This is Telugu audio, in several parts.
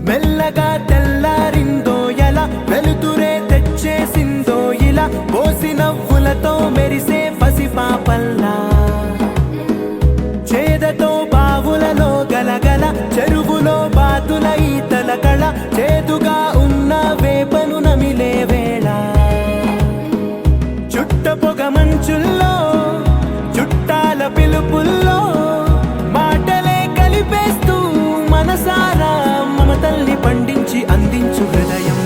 మెల్లగా తెల్లారిందో ఎలా వెలుతురే తెచ్చేసిందో ఇలా పోసి నవ్వులతో మెరిసే పసిపాపల్లా చేదతో బావులలో గలగల చెరువులో బాతుల ఈతల కళ చేదుగా ఉన్న వేపను నమిలే వేళ చుట్ట పొగ మంచుల్లో చుట్టాల పిలుపుల్లో మాటలే కలిపేస్తూ మనసారా మమతల్ని పండించి అందించు హృదయం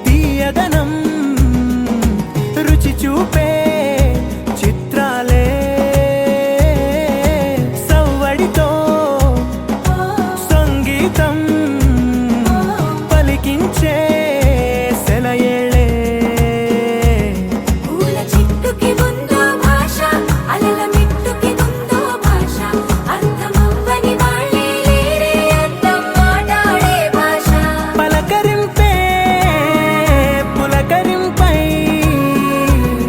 తీయదనం రుచి చూపే చిత్రాలే సవ్వడితో సంగీతం పలికించే సెలయేళే పూల చిట్టుకి ఉందో భాష అలల మిట్టుకి ఉందో భాష అర్థమవ్వని వాళ్ళే లేరే అర్థం మాట్లాడే భాష పలకరింపే పులకరింపై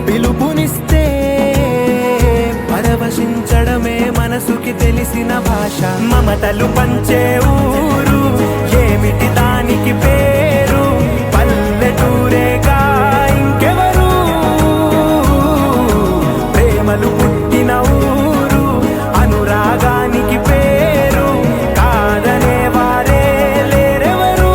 పిలుపునిస్తే పరవశించడమే మనసుకి తెలిసిన భాష మమతలు పంచే ఊరు ఏమిటి దానికి పేరు పల్లెటూరేగా ఇంకెవరు ప్రేమలు పుట్టిన ఊరు అనురాగానికి పేరు కాదనే వారే లేరెవరు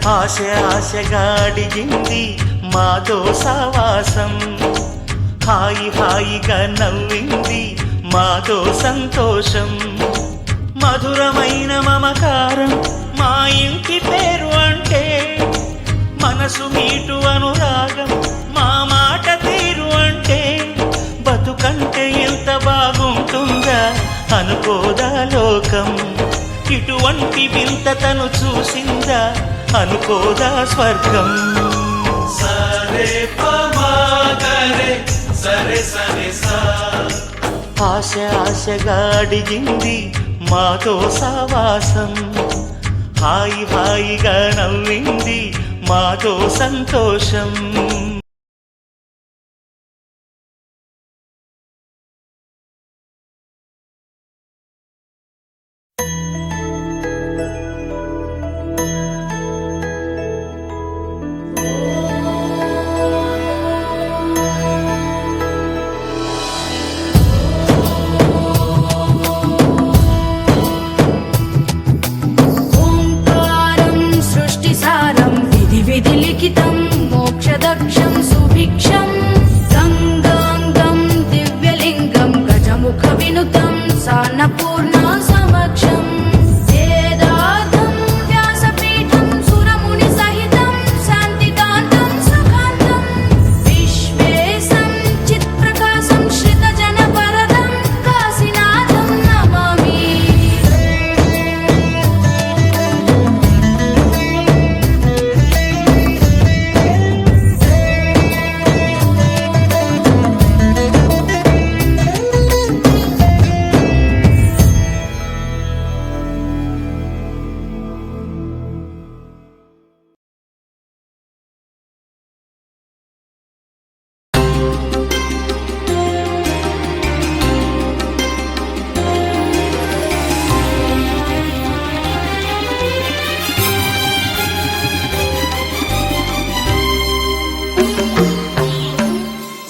ఆశ ఆశగా అడిగింది మాతో సావాసం హాయి హాయిగా నవ్వింది మాతో సంతోషం మధురమైన మమకారం మా ఇంటి పేరు అంటే మనసు మీటు అనురాగం మా మాట తీరు అంటే బతుకంటే ఎంత అనుకోదా లోకం. ఇటువంటి వింత తను చూసిందా అనుకోదా స్వర్గం. సరే పమాగరే సరే సరే సా. ఆశ ఆశగా అడిగింది మాతో సావాసం. హాయి హాయిగా నవ్వింది మాతో సంతోషం. ఓంకారం సృష్టిసారం విధి విధి లిఖితం మోక్షదక్షం సుభిక్షం గంగాంగం దివ్యలింగం గజముఖ వినుతం సాన్నపూర్ణ సమక్షం వేదార్థం వ్యాసపీఠం సురముని సహితం శాంతికాంతం సుఖాంతం విశ్వేశం చిత్ప్రకాశం శ్రితజన వరదం కాశీనాథం నమామి.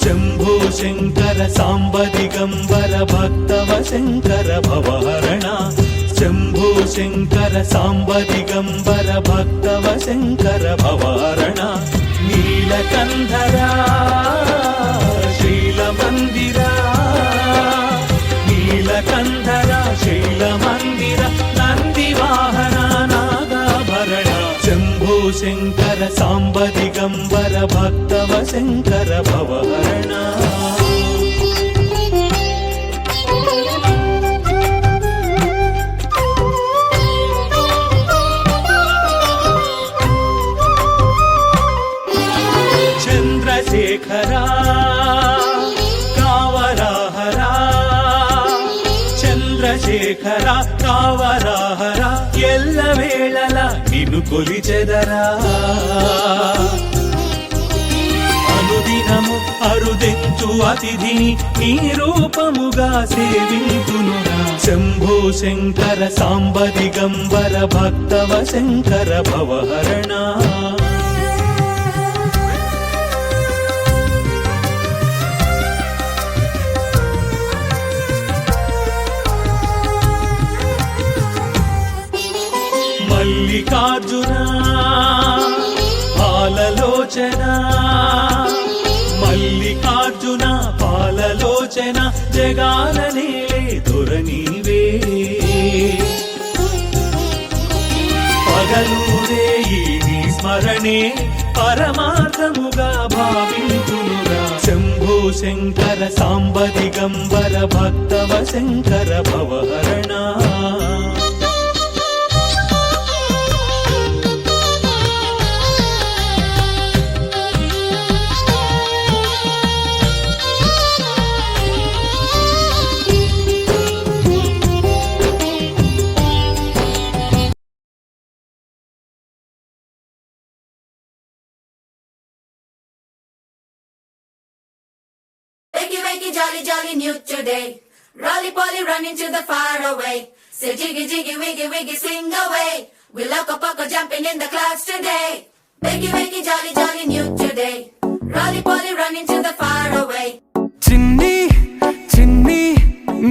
శంభో శంకర సాంబ దిగంబర భక్తవ శంకర భవహరణ. శంభో శంకర సాంబ దిగంబర భక్తవ శంకర భవహరణ. నీలకంధరా శైలమందిర నీలకంధరా శైలమందిర నందివాహన నాగాభరణ. శంభో శంకర సాంబ దిగంబర భక్తవ శంకర భవహరణ. చంద్రశేఖరా కావరాహరా చంద్రశేఖర కావరాహర ఎల్లవేళల నిన్ను కొలిచెదరా. అనుదినము అరుదెత్తు అతిథిని నీ రూపముగా సేవింతునురా. శంభో శంకర సాంబ దిగంబర భక్తవ శంకర భవహరణ. మల్లికార్జున పాలలోచన మల్లికార్జున పాలలోచన జగాల నేలే దొరనీవే. పగలూరే ఈ స్మరణే పరమార్థముగా భావించునురా. శంభో శంకర సాంబ దిగంబర భక్తవ Shankara భవహరణ. Wakey, wakey, jolly, jolly, new today. Rolly poly, running to the far away. Say jiggy, jiggy, wiggy, wiggy, swing away. We loco poco jumping in the clouds today. Wakey, wakey, jolly, jolly, new today. Rolly poly, running to the far away. చిన్ని చిన్ని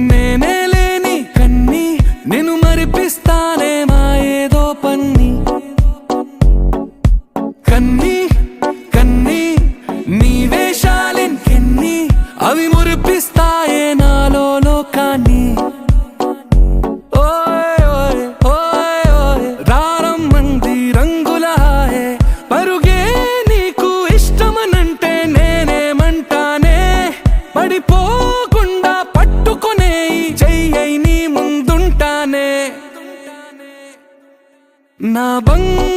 నేనే లేని కన్ని నేను మరిపిస్తానే మా ఏదో పన్ని. కన్ని కన్ని నీ వేషాలెన్కెన్ని అవి మురిపిస్తాయే నాలో లోకాన్ని. ఓయ్ ఓయ్ ఓయ్ ఓయ్ రారమ్మంది రంగుల హాయే పరుగే నీకు ఇష్టమనంటే నేనేమంటానే. పడిపోకుండా పట్టుకునే చెయ్యై నీ ముందు నా బంగారు